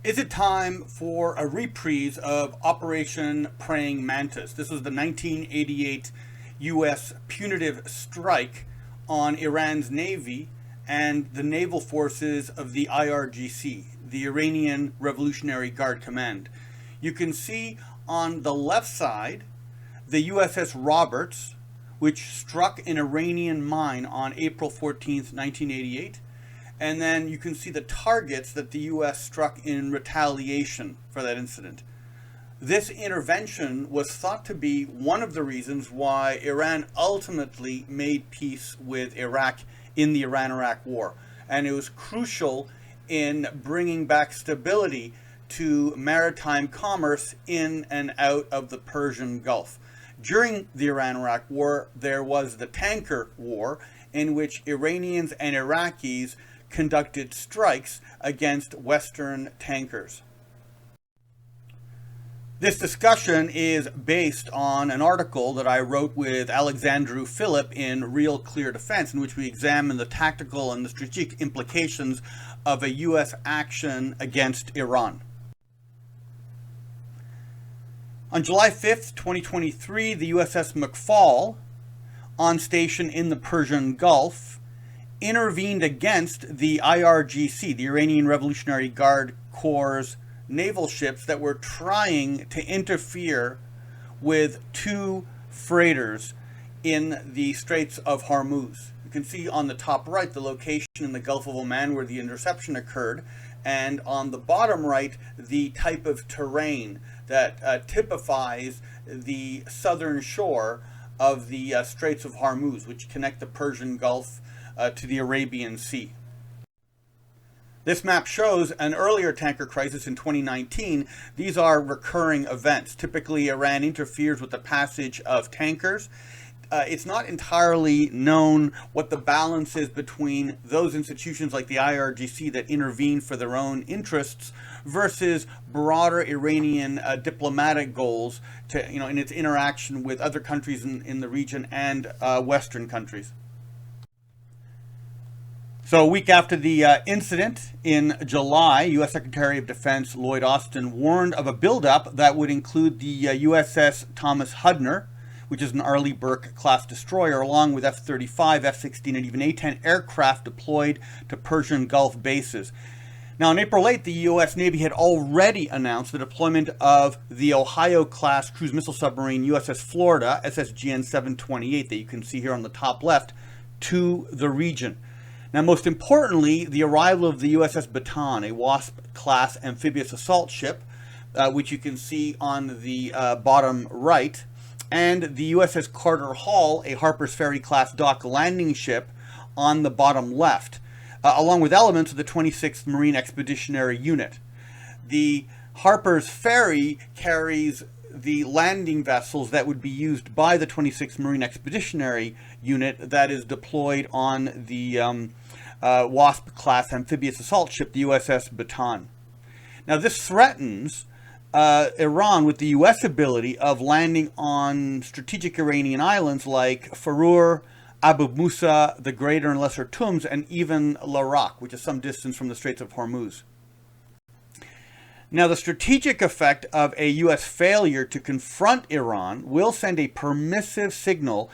Is it time for a reprise of Operation Praying Mantis? This was the 1988 U.S. punitive strike on Iran's navy and the naval forces of the IRGC, the Iranian Revolutionary Guard Command. You can see on the left side the USS Roberts, which struck an Iranian mine on April 14th, 1988. And then you can see the targets that the U.S. struck in retaliation for that incident. This intervention was thought to be one of the reasons why Iran ultimately made peace with Iraq in the Iran-Iraq War. And it was crucial in bringing back stability to maritime commerce in and out of the Persian Gulf. During the Iran-Iraq War, there was the tanker war, in which Iranians and Iraqis conducted strikes against Western tankers. This discussion is based on an article that I wrote with Alexandru Philip in Real Clear Defense, in which we examine the tactical and the strategic implications of a U.S. action against Iran. On July 5th, 2023, the USS McFall, on station in the Persian Gulf, intervened against the IRGC, the Iranian Revolutionary Guard Corps' naval ships that were trying to interfere with two freighters in the Straits of Hormuz. You can see on the top right the location in the Gulf of Oman where the interception occurred, and on the bottom right the type of terrain that typifies the southern shore of the Straits of Hormuz, which connect the Persian Gulf to the Arabian Sea. This map shows an earlier tanker crisis in 2019. These are recurring events. Typically, Iran interferes with the passage of tankers. It's not entirely known what the balance is between those institutions like the IRGC that intervene for their own interests versus broader Iranian diplomatic goals to, in its interaction with other countries in the region and Western countries. So a week after the incident in July, U.S. Secretary of Defense Lloyd Austin warned of a buildup that would include the USS Thomas Hudner, which is an Arleigh Burke-class destroyer, along with F-35, F-16, and even A-10 aircraft deployed to Persian Gulf bases. Now, on April 8th, the U.S. Navy had already announced the deployment of the Ohio-class cruise missile submarine USS Florida, SSGN 728, that you can see here on the top left, to the region. Now, most importantly, the arrival of the USS Bataan, a Wasp-class amphibious assault ship, which you can see on the bottom right, and the USS Carter Hall, a Harper's Ferry-class dock landing ship, on the bottom left, along with elements of the 26th Marine Expeditionary Unit. The Harper's Ferry carries the landing vessels that would be used by the 26th Marine Expeditionary Unit that is deployed on the Wasp-class amphibious assault ship, the USS Bataan. Now, this threatens Iran with the U.S. ability of landing on strategic Iranian islands like Farur, Abu Musa, the Greater and Lesser Tums, and even Larak, which is some distance from the Straits of Hormuz. Now, the strategic effect of a U.S. failure to confront Iran will send a permissive signal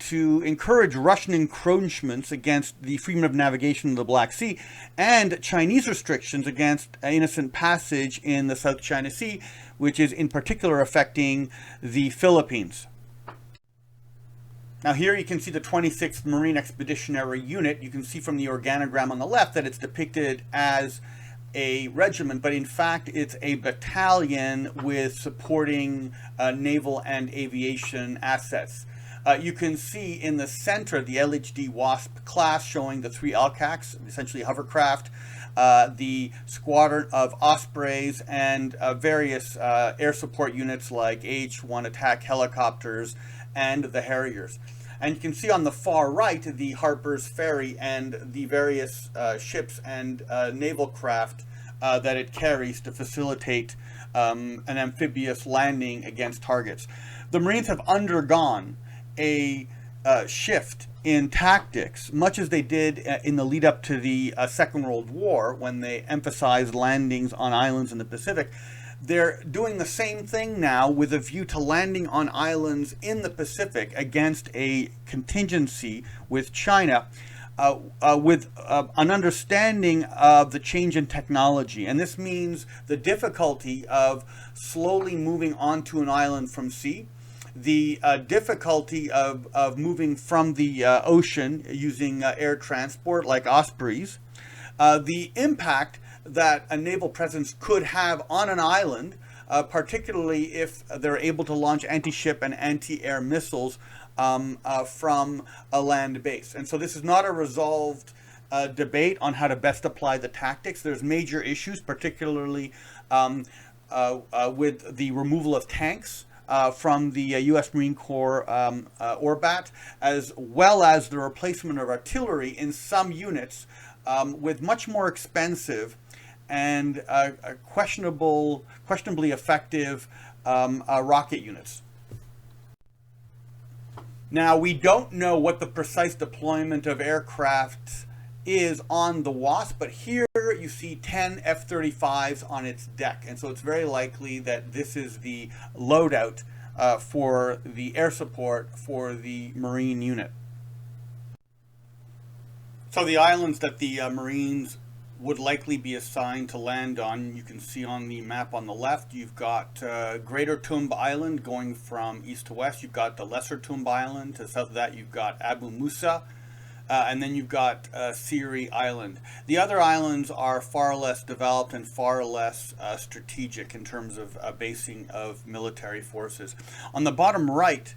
to encourage Russian encroachments against the freedom of navigation of the Black Sea and Chinese restrictions against innocent passage in the South China Sea, which is in particular affecting the Philippines. Now, here you can see the 26th Marine Expeditionary Unit. You can see from the organogram on the left that it's depicted as a regiment, but in fact it's a battalion with supporting naval and aviation assets. You can see in the center the LHD Wasp class showing the three LCACs, essentially hovercraft, the squadron of Ospreys, and various air support units like H-1 attack helicopters and the Harriers. And you can see on the far right the Harper's Ferry and the various ships and naval craft that it carries to facilitate an amphibious landing against targets. The Marines have undergone a shift in tactics, much as they did in the lead up to the Second World War, when they emphasized landings on islands in the Pacific. They're doing the same thing now with a view to landing on islands in the Pacific against a contingency with China, with an understanding of the change in technology. And this means the difficulty of slowly moving onto an island from sea, the difficulty of moving from the ocean using air transport like Ospreys, the impact that a naval presence could have on an island, particularly if they're able to launch anti-ship and anti-air missiles from a land base. And so this is not a resolved debate on how to best apply the tactics. There's major issues, particularly with the removal of tanks from the U.S. Marine Corps ORBAT, as well as the replacement of artillery in some units with much more expensive and questionably effective rocket units. Now, we don't know what the precise deployment of aircraft is on the Wasp, but here you see 10 F-35s on its deck, and so it's very likely that this is the loadout for the air support for the Marine unit. So the islands that the Marines would likely be assigned to land on, you can see on the map on the left. You've got Greater Toomb Island going from east to west. You've got the Lesser Toomb Island. To the south of that, you've got Abu Musa. And then you've got Siri Island. The other islands are far less developed and far less strategic in terms of basing of military forces. On the bottom right,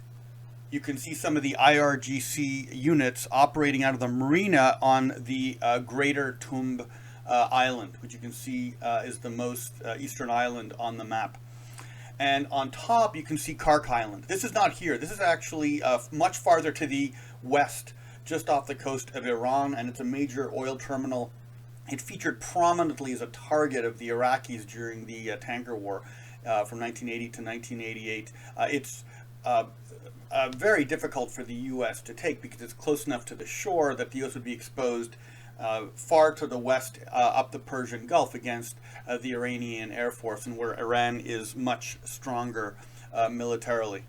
you can see some of the IRGC units operating out of the marina on the Greater Toomb Island, which you can see is the most eastern island on the map. And on top, you can see Kark Island. This is not here. This is actually much farther to the west, just off the coast of Iran, and it's a major oil terminal. It featured prominently as a target of the Iraqis during the tanker war from 1980 to 1988. It's very difficult for the U.S. to take because it's close enough to the shore that the U.S. would be exposed far to the west up the Persian Gulf against the Iranian Air Force, and where Iran is much stronger militarily.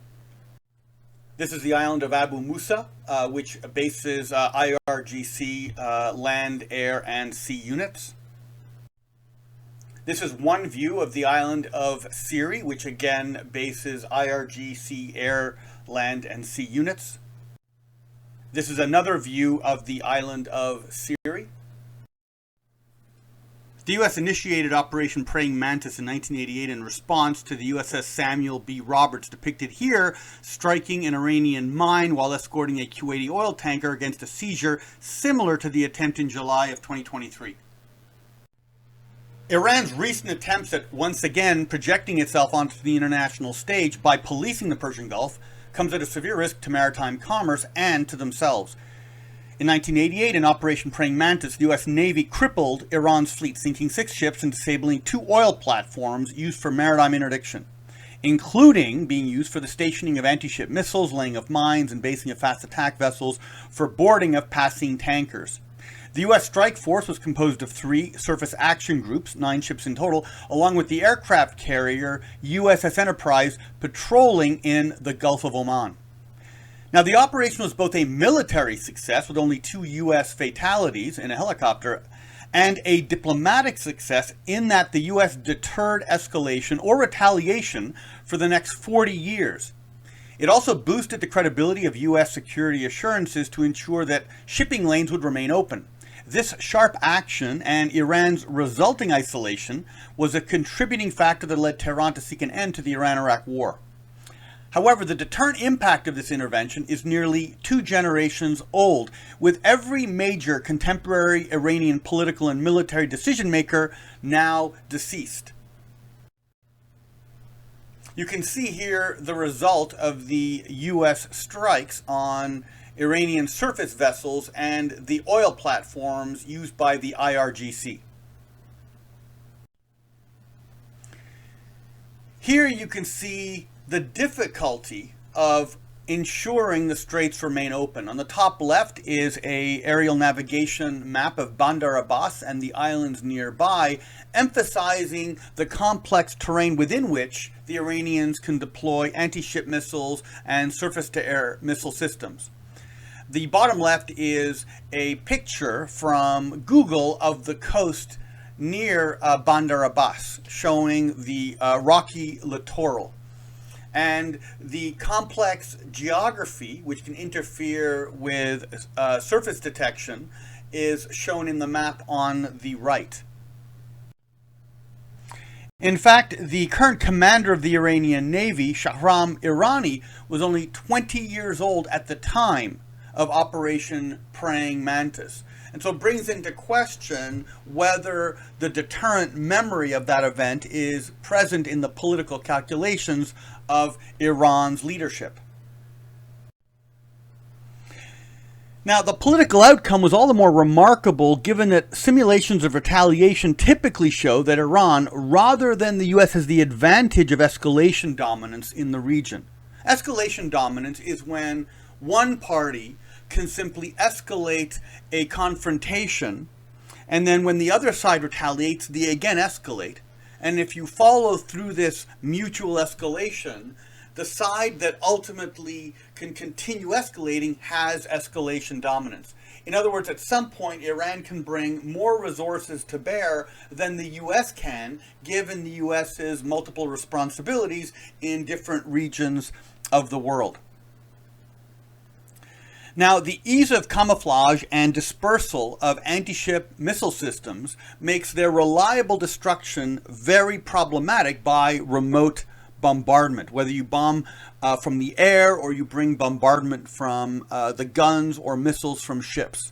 This is the island of Abu Musa, which bases IRGC land, air, and sea units. This is one view of the island of Siri, which again bases IRGC air, land, and sea units. This is another view of the island of Siri. The U.S. initiated Operation Praying Mantis in 1988 in response to the USS Samuel B. Roberts, depicted here striking an Iranian mine while escorting a Kuwaiti oil tanker against a seizure similar to the attempt in July of 2023. Iran's recent attempts at once again projecting itself onto the international stage by policing the Persian Gulf comes at a severe risk to maritime commerce and to themselves. In 1988, in Operation Praying Mantis, the U.S. Navy crippled Iran's fleet, sinking 6 ships and disabling 2 oil platforms used for maritime interdiction, including being used for the stationing of anti-ship missiles, laying of mines, and basing of fast attack vessels for boarding of passing tankers. The U.S. strike force was composed of 3 surface action groups, 9 ships in total, along with the aircraft carrier USS Enterprise patrolling in the Gulf of Oman. Now, the operation was both a military success, with only 2 U.S. fatalities in a helicopter, and a diplomatic success in that the U.S. deterred escalation or retaliation for the next 40 years. It also boosted the credibility of U.S. security assurances to ensure that shipping lanes would remain open. This sharp action and Iran's resulting isolation was a contributing factor that led Tehran to seek an end to the Iran-Iraq war. However, the deterrent impact of this intervention is nearly 2 generations old, with every major contemporary Iranian political and military decision maker now deceased. You can see here the result of the U.S. strikes on Iranian surface vessels and the oil platforms used by the IRGC. Here you can see the difficulty of ensuring the straits remain open. On the top left is an aerial navigation map of Bandar Abbas and the islands nearby, emphasizing the complex terrain within which the Iranians can deploy anti-ship missiles and surface-to-air missile systems. The bottom left is a picture from Google of the coast near Bandar Abbas, showing the rocky littoral. And the complex geography, which can interfere with surface detection, is shown in the map on the right. In fact, the current commander of the Iranian Navy, Shahram Irani, was only 20 years old at the time of Operation Praying Mantis. And so it brings into question whether the deterrent memory of that event is present in the political calculations of Iran's leadership. Now, the political outcome was all the more remarkable given that simulations of retaliation typically show that Iran, rather than the US, has the advantage of escalation dominance in the region. Escalation dominance is when one party can simply escalate a confrontation, and then when the other side retaliates, they again escalate. And if you follow through this mutual escalation, the side that ultimately can continue escalating has escalation dominance. In other words, at some point, Iran can bring more resources to bear than the US can, given the US's multiple responsibilities in different regions of the world. Now, the ease of camouflage and dispersal of anti-ship missile systems makes their reliable destruction very problematic by remote bombardment, whether you bomb from the air or you bring bombardment from the guns or missiles from ships.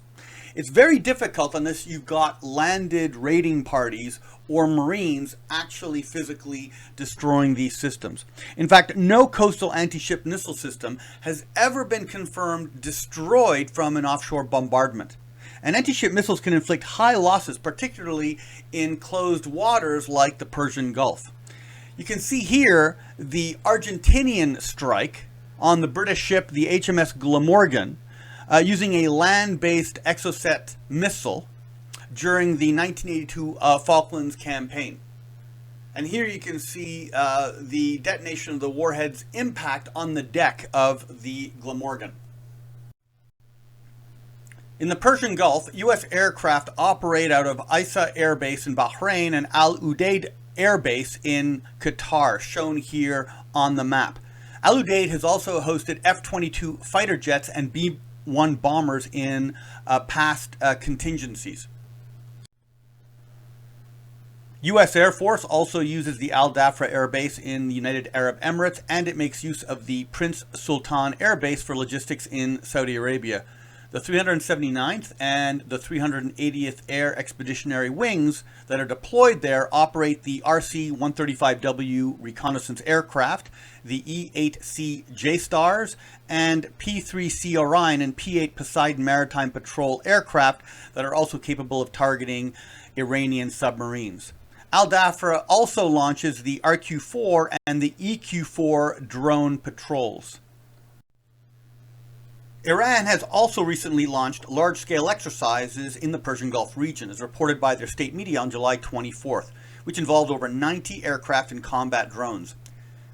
It's very difficult unless you've got landed raiding parties or Marines actually physically destroying these systems. In fact, no coastal anti-ship missile system has ever been confirmed destroyed from an offshore bombardment. And anti-ship missiles can inflict high losses, particularly in closed waters like the Persian Gulf. You can see here the Argentinian strike on the British ship, the HMS Glamorgan, using a land-based Exocet missile during the 1982 Falklands campaign. And here you can see the detonation of the warhead's impact on the deck of the Glamorgan. In the Persian Gulf, U.S. aircraft operate out of Isa Air Base in Bahrain and Al Udeid Air Base in Qatar, shown here on the map. Al Udeid has also hosted F-22 fighter jets and B-1 bombers in past contingencies. U.S. Air Force also uses the Al Dhafra Air Base in the United Arab Emirates, and it makes use of the Prince Sultan Air Base for logistics in Saudi Arabia. The 379th and the 380th Air Expeditionary Wings that are deployed there operate the RC-135W reconnaissance aircraft, the E-8C J-Stars, and P-3C Orion and P-8 Poseidon Maritime Patrol aircraft that are also capable of targeting Iranian submarines. Al Dhafra also launches the RQ-4 and the EQ-4 drone patrols. Iran has also recently launched large-scale exercises in the Persian Gulf region, as reported by their state media on July 24th, which involved over 90 aircraft and combat drones.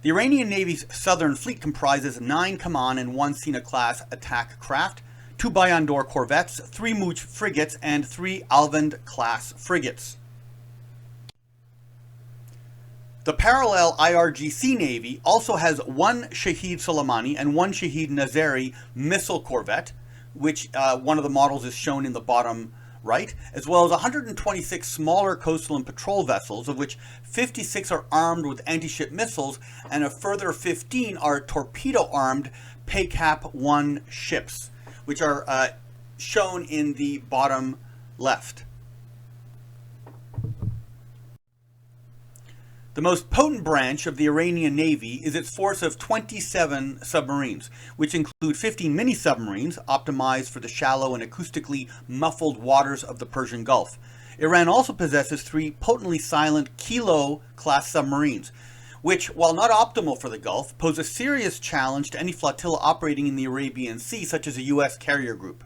The Iranian Navy's Southern Fleet comprises 9 Kaman and 1 Sina-class attack craft, 2 Bayandor corvettes, 3 Mouj frigates, and 3 Alvand-class frigates. The parallel IRGC Navy also has 1 Shahid Soleimani and 1 Shahid Nazari missile corvette, which one of the models is shown in the bottom right, as well as 126 smaller coastal and patrol vessels, of which 56 are armed with anti-ship missiles, and a further 15 are torpedo-armed PACAP-1 ships, which are shown in the bottom left. The most potent branch of the Iranian Navy is its force of 27 submarines, which include 15 mini-submarines optimized for the shallow and acoustically muffled waters of the Persian Gulf. Iran also possesses 3 potently silent Kilo-class submarines, which, while not optimal for the Gulf, pose a serious challenge to any flotilla operating in the Arabian Sea, such as a U.S. carrier group.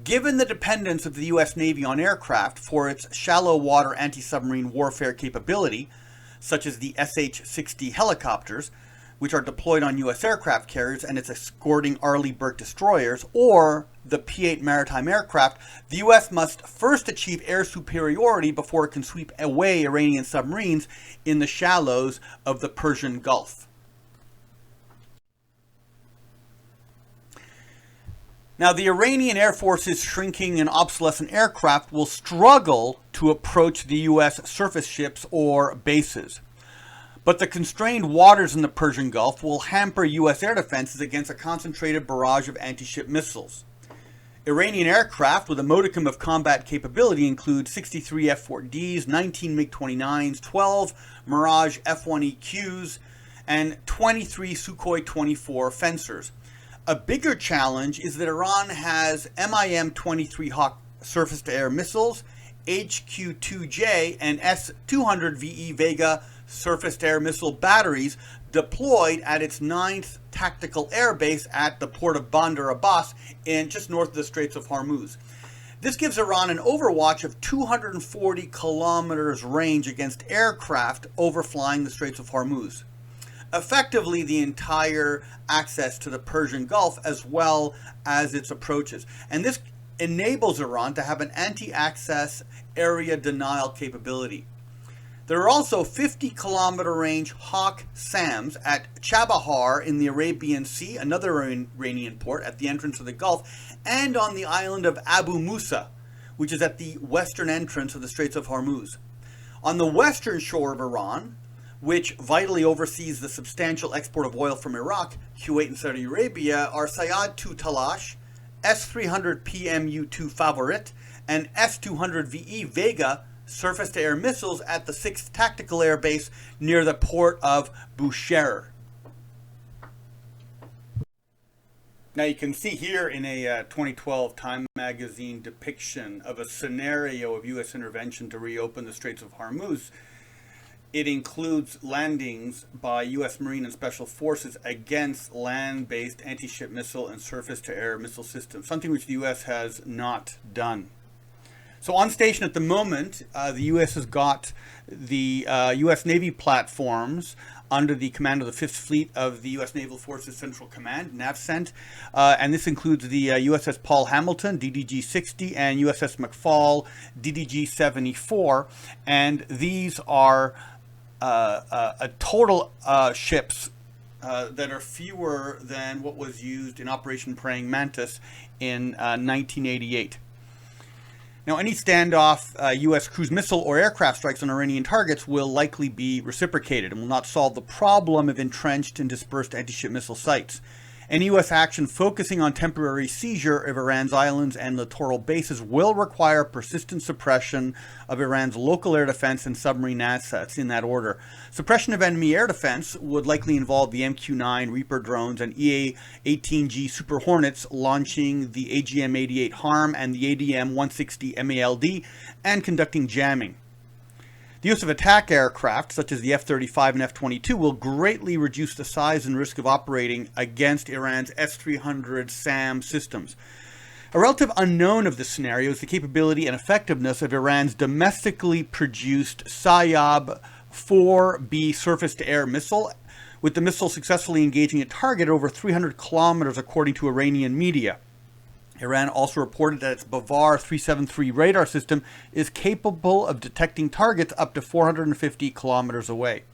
Given the dependence of the U.S. Navy on aircraft for its shallow water anti-submarine warfare capability, such as the SH-60 helicopters, which are deployed on U.S. aircraft carriers and its escorting Arleigh Burke destroyers, or the P-8 maritime aircraft, the U.S. must first achieve air superiority before it can sweep away Iranian submarines in the shallows of the Persian Gulf. Now, the Iranian Air Force's shrinking and obsolescent aircraft will struggle to approach the U.S. surface ships or bases. But the constrained waters in the Persian Gulf will hamper U.S. air defenses against a concentrated barrage of anti-ship missiles. Iranian aircraft with a modicum of combat capability include 63 F-4Ds, 19 MiG-29s, 12 Mirage F-1EQs, and 23 Sukhoi 24 Fencers. A bigger challenge is that Iran has MIM-23 Hawk surface-to-air missiles, HQ-2J and S-200VE Vega surface-to-air missile batteries deployed at its 9th Tactical Air Base at the port of Bandar Abbas in just north of the Straits of Hormuz. This gives Iran an overwatch of 240 kilometers range against aircraft overflying the Straits of Hormuz. Effectively, the entire access to the Persian Gulf as well as its approaches. And this enables Iran to have an anti-access area denial capability. There are also 50-kilometer range Hawk SAMs at Chabahar in the Arabian Sea, another Iranian port at the entrance of the Gulf, and on the island of Abu Musa, which is at the western entrance of the Straits of Hormuz. On the western shore of Iran, which vitally oversees the substantial export of oil from Iraq, Kuwait, and Saudi Arabia, are Sayyad-2 Talash, S-300 PMU-2 Favorit, and S-200VE Vega surface-to-air missiles at the 6th Tactical Air Base near the port of Bushehr. Now you can see here in a 2012 Time magazine depiction of a scenario of U.S. intervention to reopen the Straits of Hormuz. It includes landings by U.S. Marine and Special Forces against land-based anti-ship missile and surface-to-air missile systems, something which the U.S. has not done. So on station at the moment, the U.S. has got the U.S. Navy platforms under the command of the 5th Fleet of the U.S. Naval Forces Central Command, NAVCENT, and this includes the USS Paul Hamilton, DDG-60, and USS McFall, DDG-74, and these are a total ships that are fewer than what was used in Operation Praying Mantis in 1988. Now, any standoff U.S. cruise missile or aircraft strikes on Iranian targets will likely be reciprocated and will not solve the problem of entrenched and dispersed anti-ship missile sites. Any U.S. action focusing on temporary seizure of Iran's islands and littoral bases will require persistent suppression of Iran's local air defense and submarine assets in that order. Suppression of enemy air defense would likely involve the MQ-9 Reaper drones and EA-18G Super Hornets launching the AGM-88 HARM and the ADM-160 MALD and conducting jamming. The use of attack aircraft, such as the F-35 and F-22, will greatly reduce the size and risk of operating against Iran's S-300 SAM systems. A relative unknown of this scenario is the capability and effectiveness of Iran's domestically produced Sayyab 4B surface-to-air missile, with the missile successfully engaging a target at over 300 kilometers, according to Iranian media. Iran also reported that its Bavar 373 radar system is capable of detecting targets up to 450 kilometers away.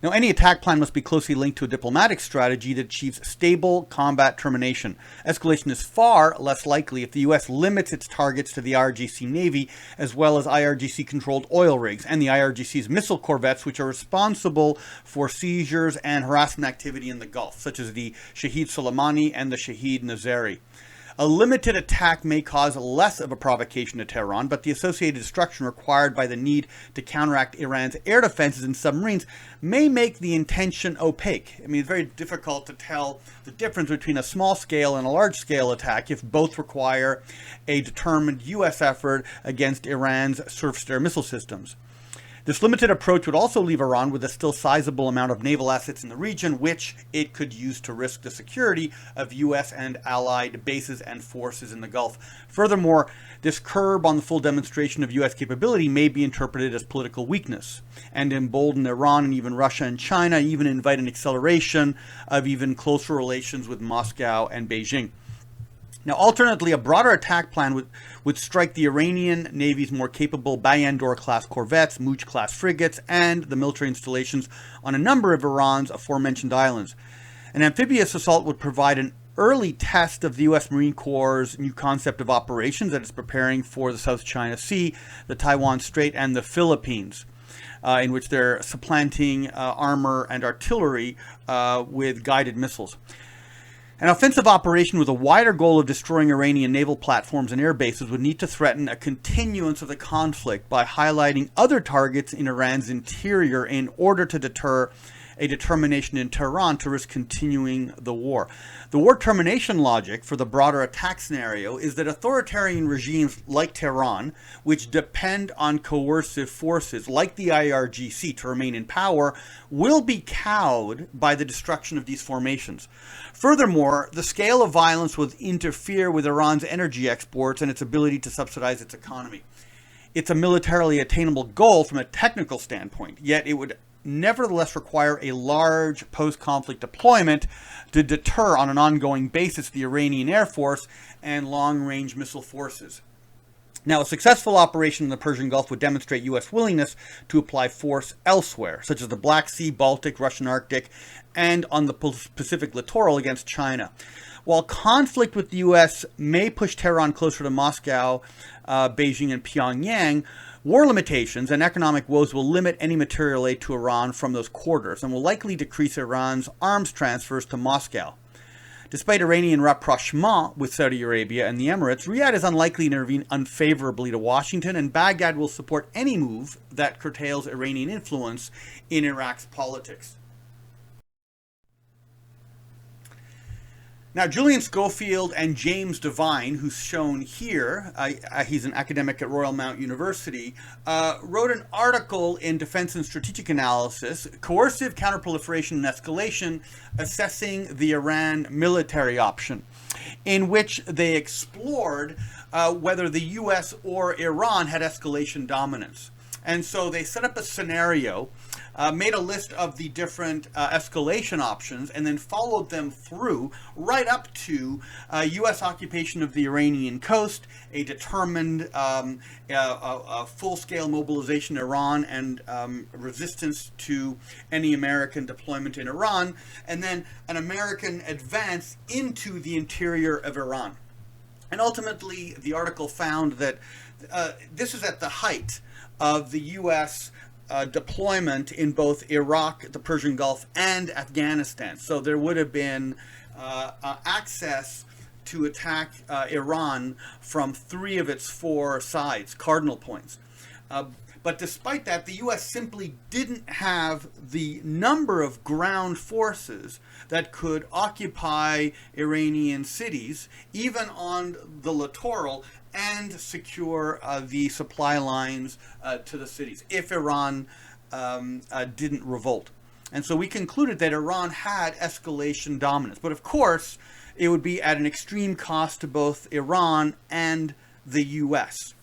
Now, any attack plan must be closely linked to a diplomatic strategy that achieves stable combat termination. Escalation is far less likely if the U.S. limits its targets to the IRGC Navy, as well as IRGC-controlled oil rigs and the IRGC's missile corvettes, which are responsible for seizures and harassment activity in the Gulf, such as the Shahid Soleimani and the Shahid Nazari. A limited attack may cause less of a provocation to Tehran, but the associated destruction required by the need to counteract Iran's air defenses and submarines may make the intention opaque. I mean, it's very difficult to tell the difference between a small-scale and a large-scale attack if both require a determined U.S. effort against Iran's surface-to-air missile systems. This limited approach would also leave Iran with a still sizable amount of naval assets in the region, which it could use to risk the security of U.S. and allied bases and forces in the Gulf. Furthermore, this curb on the full demonstration of U.S. capability may be interpreted as political weakness and embolden Iran and even Russia and China, even invite an acceleration of even closer relations with Moscow and Beijing. Now, alternately, a broader attack plan would strike the Iranian Navy's more capable Bayandor-class corvettes, Mujh-class frigates, and the military installations on a number of Iran's aforementioned islands. An amphibious assault would provide an early test of the U.S. Marine Corps' new concept of operations that it's preparing for the South China Sea, the Taiwan Strait, and the Philippines, in which they're supplanting armor and artillery with guided missiles. An offensive operation with a wider goal of destroying Iranian naval platforms and air bases would need to threaten a continuance of the conflict by highlighting other targets in Iran's interior in order to deter a determination in Tehran to risk continuing the war. The war termination logic for the broader attack scenario is that authoritarian regimes like Tehran, which depend on coercive forces like the IRGC to remain in power, will be cowed by the destruction of these formations. Furthermore, the scale of violence would interfere with Iran's energy exports and its ability to subsidize its economy. It's a militarily attainable goal from a technical standpoint, yet it would nevertheless require a large post-conflict deployment to deter on an ongoing basis the Iranian Air Force and long-range missile forces. Now, a successful operation in the Persian Gulf would demonstrate U.S. willingness to apply force elsewhere, such as the Black Sea, Baltic, Russian Arctic, and on the Pacific littoral against China. While conflict with the U.S. may push Tehran closer to Moscow, Beijing, and Pyongyang, war limitations and economic woes will limit any material aid to Iran from those quarters and will likely decrease Iran's arms transfers to Moscow. Despite Iranian rapprochement with Saudi Arabia and the Emirates, Riyadh is unlikely to intervene unfavorably to Washington, and Baghdad will support any move that curtails Iranian influence in Iraq's politics. Now, Julian Schofield and James Devine, who's shown here, he's an academic at Royal Mount University, wrote an article in Defense and Strategic Analysis, Coercive Counterproliferation and Escalation, Assessing the Iran Military Option, in which they explored whether the U.S. or Iran had escalation dominance. And so they set up a scenario, made a list of the different escalation options, and then followed them through right up to U.S. occupation of the Iranian coast, a determined full-scale mobilization in Iran, and resistance to any American deployment in Iran, and then an American advance into the interior of Iran. And ultimately, the article found that this is at the height of the U.S. Deployment in both Iraq, the Persian Gulf, and Afghanistan. So there would have been access to attack Iran from 3 of its 4 sides, cardinal points. But despite that, the U.S. simply didn't have the number of ground forces that could occupy Iranian cities, even on the littoral, and secure the supply lines to the cities if Iran didn't revolt. And so we concluded that Iran had escalation dominance. But of course, it would be at an extreme cost to both Iran and the U.S.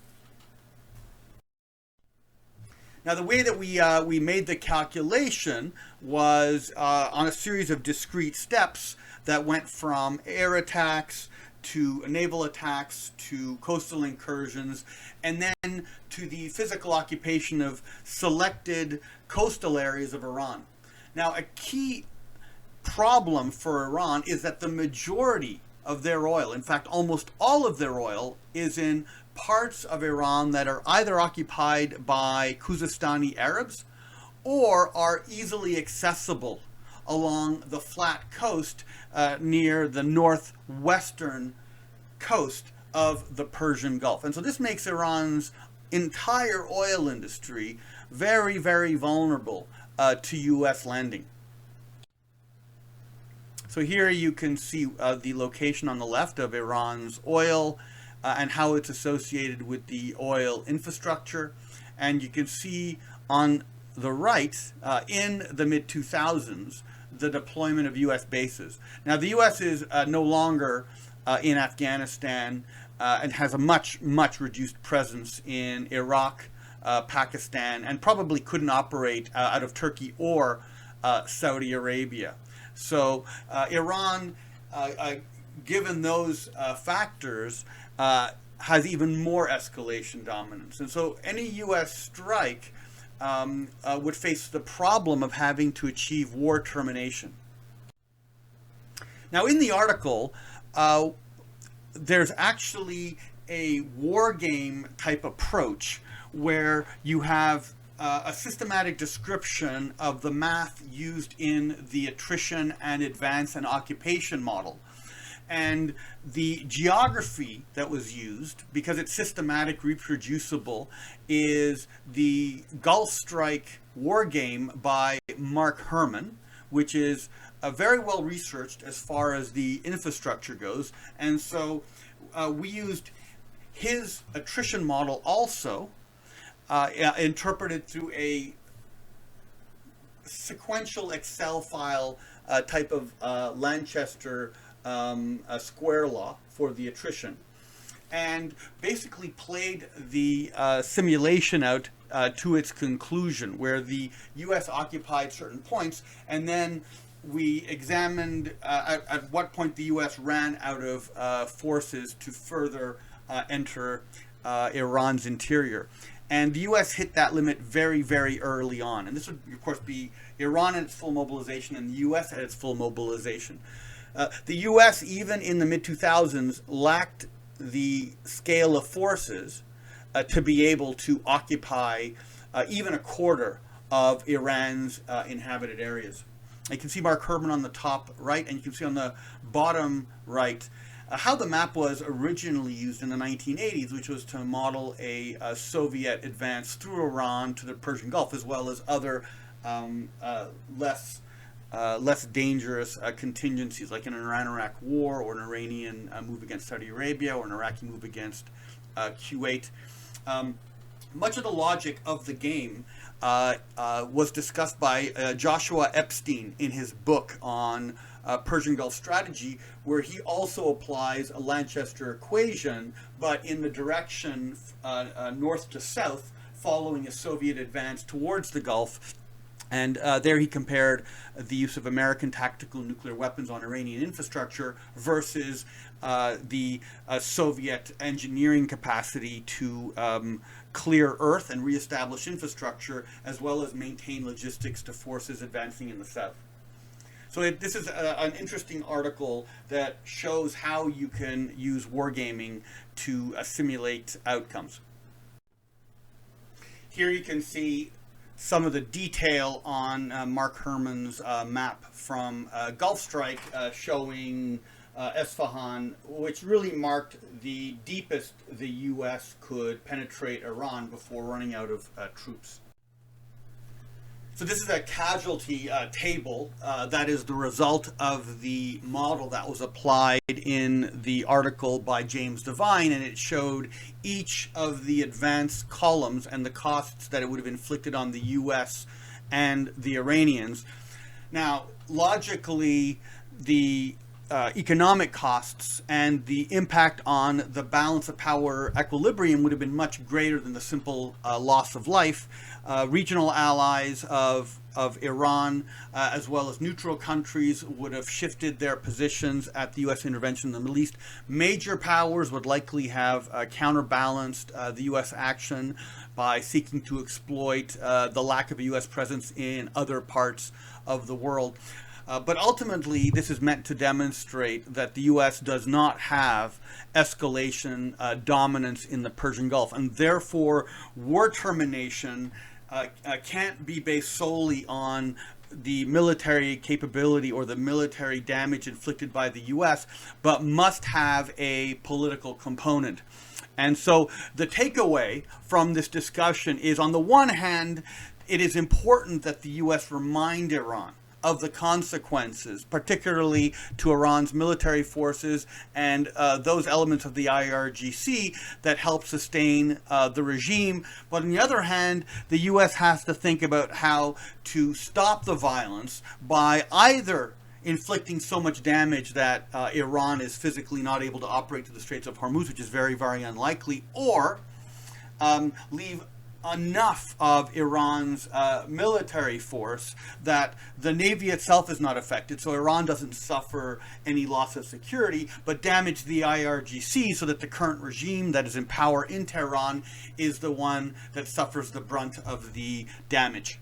Now, the way that we made the calculation was on a series of discrete steps that went from air attacks to naval attacks to coastal incursions, and then to the physical occupation of selected coastal areas of Iran. Now, a key problem for Iran is that the majority of their oil, in fact, almost all of their oil, is in parts of Iran that are either occupied by Khuzestani Arabs or are easily accessible along the flat coast near the northwestern coast of the Persian Gulf. And so this makes Iran's entire oil industry very, very vulnerable to U.S. landing. So here you can see the location on the left of Iran's oil and how it's associated with the oil infrastructure. And you can see on the right, in the mid-2000s, the deployment of U.S. bases. Now, the U.S. is no longer in Afghanistan and has a much reduced presence in Iraq, Pakistan, and probably couldn't operate out of Turkey or Saudi Arabia. So Iran, given those factors, has even more escalation dominance. And so any U.S. strike would face the problem of having to achieve war termination. Now, in the article, there's actually a war game type approach where you have a systematic description of the math used in the attrition and advance and occupation model. And the geography that was used, because it's systematic, reproducible, is the Gulf Strike war game by Mark Herman, which is very well researched as far as the infrastructure goes. And so we used his attrition model also, interpreted through a sequential Excel file type of Lanchester a square law for the attrition, and basically played the simulation out to its conclusion, where the U.S. occupied certain points, and then we examined at what point the U.S. ran out of forces to further enter Iran's interior. And the U.S. hit that limit very early on. And this would, of course, be Iran at its full mobilization and the U.S. at its full mobilization. The U.S., even in the mid-2000s, lacked the scale of forces to be able to occupy even a quarter of Iran's inhabited areas. You can see Mark Herman on the top right, and you can see on the bottom right how the map was originally used in the 1980s, which was to model a Soviet advance through Iran to the Persian Gulf, as well as other less dangerous contingencies, like in an Iran-Iraq war, or an Iranian move against Saudi Arabia, or an Iraqi move against Kuwait. Much of the logic of the game was discussed by Joshua Epstein in his book on Persian Gulf strategy, where he also applies a Lanchester equation, but in the direction north to south, following a Soviet advance towards the Gulf. And there he compared the use of American tactical nuclear weapons on Iranian infrastructure versus the Soviet engineering capacity to clear Earth and reestablish infrastructure, as well as maintain logistics to forces advancing in the south. So this is an interesting article that shows how you can use wargaming to simulate outcomes. Here you can see some of the detail on Mark Herman's map from Gulf Strike, showing Esfahan, which really marked the deepest the U.S. could penetrate Iran before running out of troops. So this is a casualty table that is the result of the model that was applied in the article by James Devine, and it showed each of the advanced columns and the costs that it would have inflicted on the U.S. and the Iranians. Now, logically, the economic costs and the impact on the balance of power equilibrium would have been much greater than the simple loss of life. Regional allies of Iran, as well as neutral countries, would have shifted their positions at the U.S. intervention in the Middle East. Major powers would likely have counterbalanced the U.S. action by seeking to exploit the lack of a U.S. presence in other parts of the world. But ultimately, this is meant to demonstrate that the U.S. does not have escalation dominance in the Persian Gulf, and therefore war termination can't be based solely on the military capability or the military damage inflicted by the U.S., but must have a political component. And so the takeaway from this discussion is, on the one hand, it is important that the U.S. remind Iran of the consequences, particularly to Iran's military forces and those elements of the IRGC that help sustain the regime. But on the other hand, the U.S. has to think about how to stop the violence by either inflicting so much damage that Iran is physically not able to operate to the Straits of Hormuz, which is very, very unlikely, or leave enough of Iran's military force that the Navy itself is not affected, so Iran doesn't suffer any loss of security, but damage the IRGC so that the current regime that is in power in Tehran is the one that suffers the brunt of the damage.